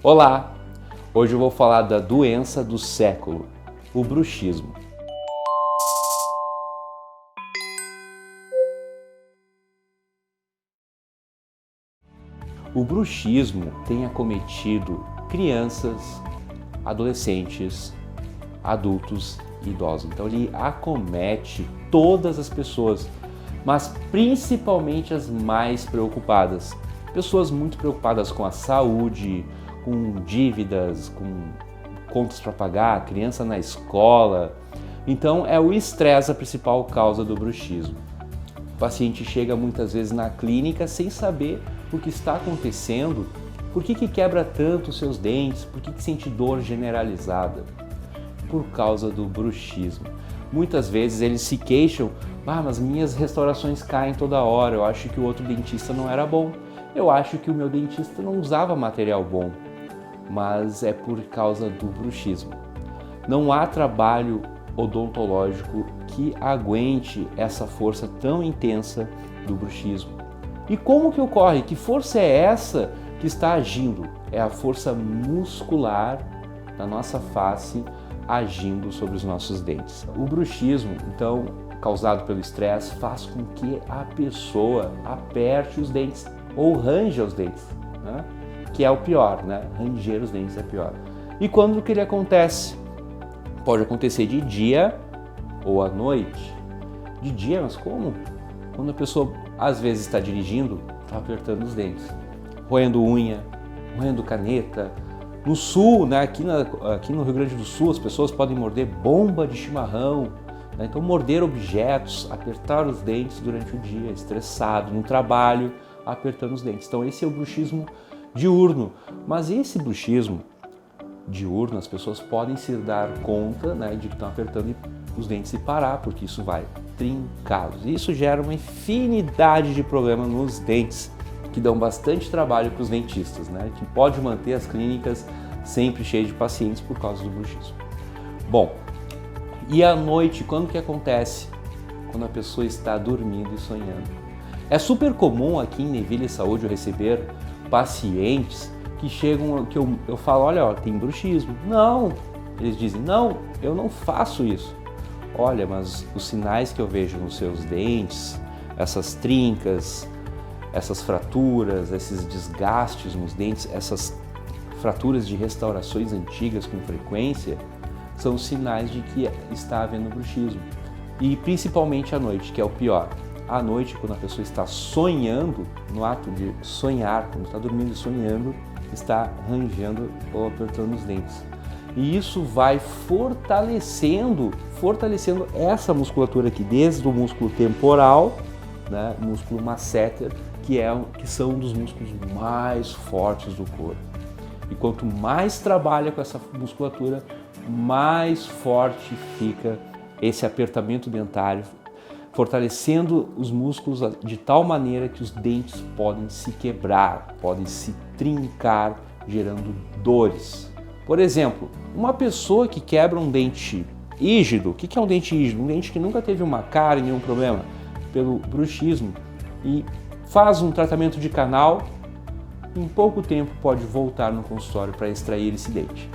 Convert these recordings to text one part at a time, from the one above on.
Olá! Hoje eu vou falar da doença do século, o bruxismo. O bruxismo tem acometido crianças, adolescentes, adultos e idosos. Então ele acomete todas as pessoas, mas principalmente as mais preocupadas. Pessoas muito preocupadas com a saúde, com dívidas, com contas para pagar, criança na escola. Então é o estresse a principal causa do bruxismo. O paciente chega muitas vezes na clínica sem saber o que está acontecendo, por que quebra tanto os seus dentes, por que sente dor generalizada? Por causa do bruxismo. Muitas vezes eles se queixam, mas minhas restaurações caem toda hora, eu acho que o outro dentista não era bom, eu acho que o meu dentista não usava material bom, mas é por causa do bruxismo. Não há trabalho odontológico que aguente essa força tão intensa do bruxismo. E como que ocorre? Que força é essa que está agindo? É a força muscular da nossa face agindo sobre os nossos dentes. O bruxismo, então, causado pelo estresse, faz com que a pessoa aperte os dentes ou range os dentes, né? Que é o pior, né? Ranger os dentes é pior. E quando que ele acontece? Pode acontecer de dia ou à noite. De dia, mas como? Quando a pessoa às vezes está dirigindo, está apertando os dentes, roendo unha, roendo caneta. No sul, né? Aqui no Rio Grande do Sul, as pessoas podem morder bomba de chimarrão, né? Então morder objetos, apertar os dentes durante o dia, estressado, no trabalho, apertando os dentes. Então esse é o bruxismo diurno, mas esse bruxismo diurno as pessoas podem se dar conta, né, de que estão apertando os dentes e parar, porque isso vai trincá-los. Isso gera uma infinidade de problemas nos dentes, que dão bastante trabalho para os dentistas, né, que pode manter as clínicas sempre cheias de pacientes por causa do bruxismo. Bom, e à noite, quando que acontece? Quando a pessoa está dormindo e sonhando. É super comum aqui em Neville Saúde eu receber pacientes que chegam, que eu falo, olha, tem bruxismo. Não, eles dizem, não, eu não faço isso. Olha, mas os sinais que eu vejo nos seus dentes, essas trincas, essas fraturas, esses desgastes nos dentes, essas fraturas de restaurações antigas com frequência, são sinais de que está havendo bruxismo. E principalmente à noite, que é o pior. À noite, quando a pessoa está sonhando, no ato de sonhar, quando está dormindo e sonhando, está rangendo ou apertando os dentes. E isso vai fortalecendo essa musculatura aqui, desde o músculo temporal, né, o músculo masseter, que são um dos músculos mais fortes do corpo. E quanto mais trabalha com essa musculatura, mais forte fica esse apertamento dentário, fortalecendo os músculos de tal maneira que os dentes podem se quebrar, podem se trincar, gerando dores. Por exemplo, uma pessoa que quebra um dente rígido, o que é um dente rígido? Um dente que nunca teve uma cárie, nenhum problema, pelo bruxismo, e faz um tratamento de canal, em pouco tempo pode voltar no consultório para extrair esse dente.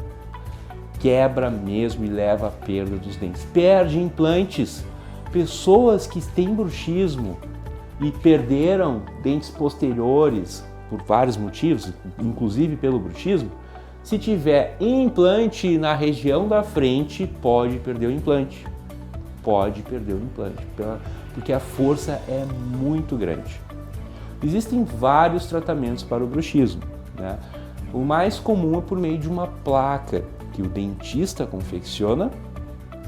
Quebra mesmo e leva à perda dos dentes. Perde implantes. Pessoas que têm bruxismo e perderam dentes posteriores por vários motivos, inclusive pelo bruxismo, se tiver implante na região da frente, pode perder o implante. Pode perder o implante, porque a força é muito grande. Existem vários tratamentos para o bruxismo, né? O mais comum é por meio de uma placa que o dentista confecciona,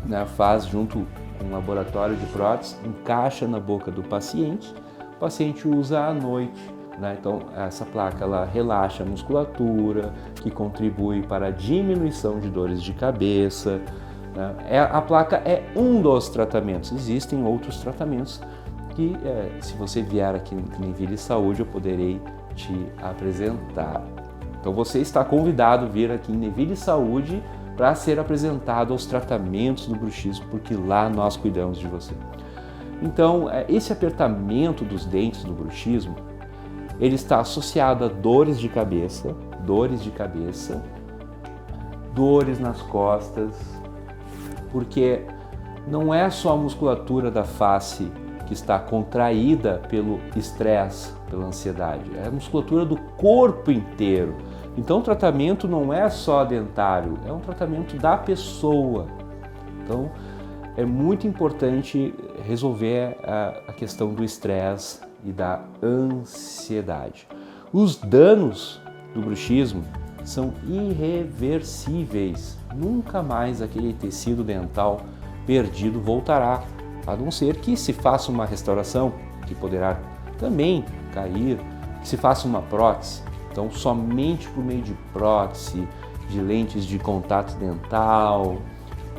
né? Faz junto um laboratório de prótese, encaixa na boca do paciente, o paciente usa à noite, né? Então essa placa ela relaxa a musculatura, que contribui para a diminuição de dores de cabeça, né? A placa é um dos tratamentos, existem outros tratamentos que se você vier aqui no Neville Saúde eu poderei te apresentar. Então você está convidado a vir aqui em Neville Saúde para ser apresentado aos tratamentos do bruxismo, porque lá nós cuidamos de você. Então, esse apertamento dos dentes do bruxismo, ele está associado a dores de cabeça, dores de cabeça, dores nas costas, porque não é só a musculatura da face que está contraída pelo estresse, pela ansiedade, é a musculatura do corpo inteiro. Então o tratamento não é só dentário, é um tratamento da pessoa. Então é muito importante resolver a questão do estresse e da ansiedade. Os danos do bruxismo são irreversíveis. Nunca mais aquele tecido dental perdido voltará, a não ser que se faça uma restauração, que poderá também cair, que se faça uma prótese. Então, somente por meio de prótese, de lentes de contato dental,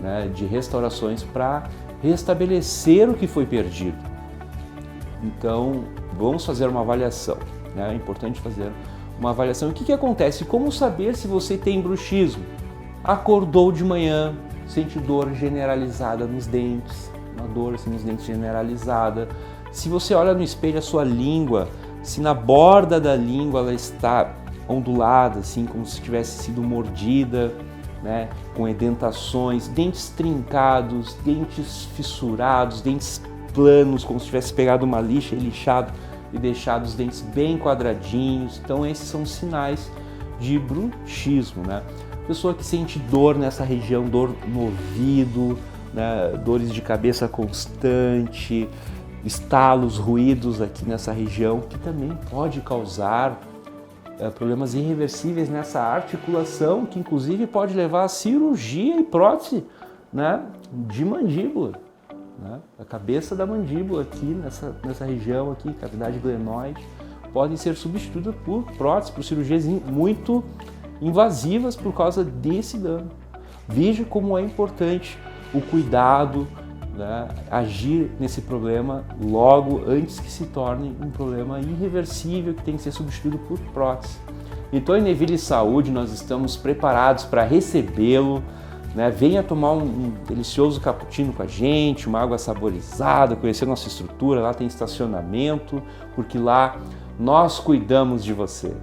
né, de restaurações para restabelecer o que foi perdido. Então, vamos fazer uma avaliação, né? É importante fazer uma avaliação. O que acontece? Como saber se você tem bruxismo? Acordou de manhã, sente dor generalizada nos dentes, uma dor assim, nos dentes generalizada. Se você olha no espelho a sua língua, se na borda da língua ela está ondulada, assim, como se tivesse sido mordida, né, com edentações, dentes trincados, dentes fissurados, dentes planos, como se tivesse pegado uma lixa e lixado e deixado os dentes bem quadradinhos. Então esses são sinais de bruxismo, né? Pessoa que sente dor nessa região, dor no ouvido, né, dores de cabeça constante, estalos, ruídos aqui nessa região, que também pode causar problemas irreversíveis nessa articulação, que inclusive pode levar a cirurgia e prótese, né, de mandíbula, né? A cabeça da mandíbula aqui nessa região aqui, cavidade glenoide, podem ser substituídas por próteses, por cirurgias muito invasivas por causa desse dano. Veja como é importante o cuidado, né, agir nesse problema logo antes que se torne um problema irreversível que tem que ser substituído por prótese. Então, em Neville Saúde, nós estamos preparados para recebê-lo, né? Venha tomar um delicioso cappuccino com a gente, uma água saborizada, conhecer nossa estrutura, lá tem estacionamento, porque lá nós cuidamos de você.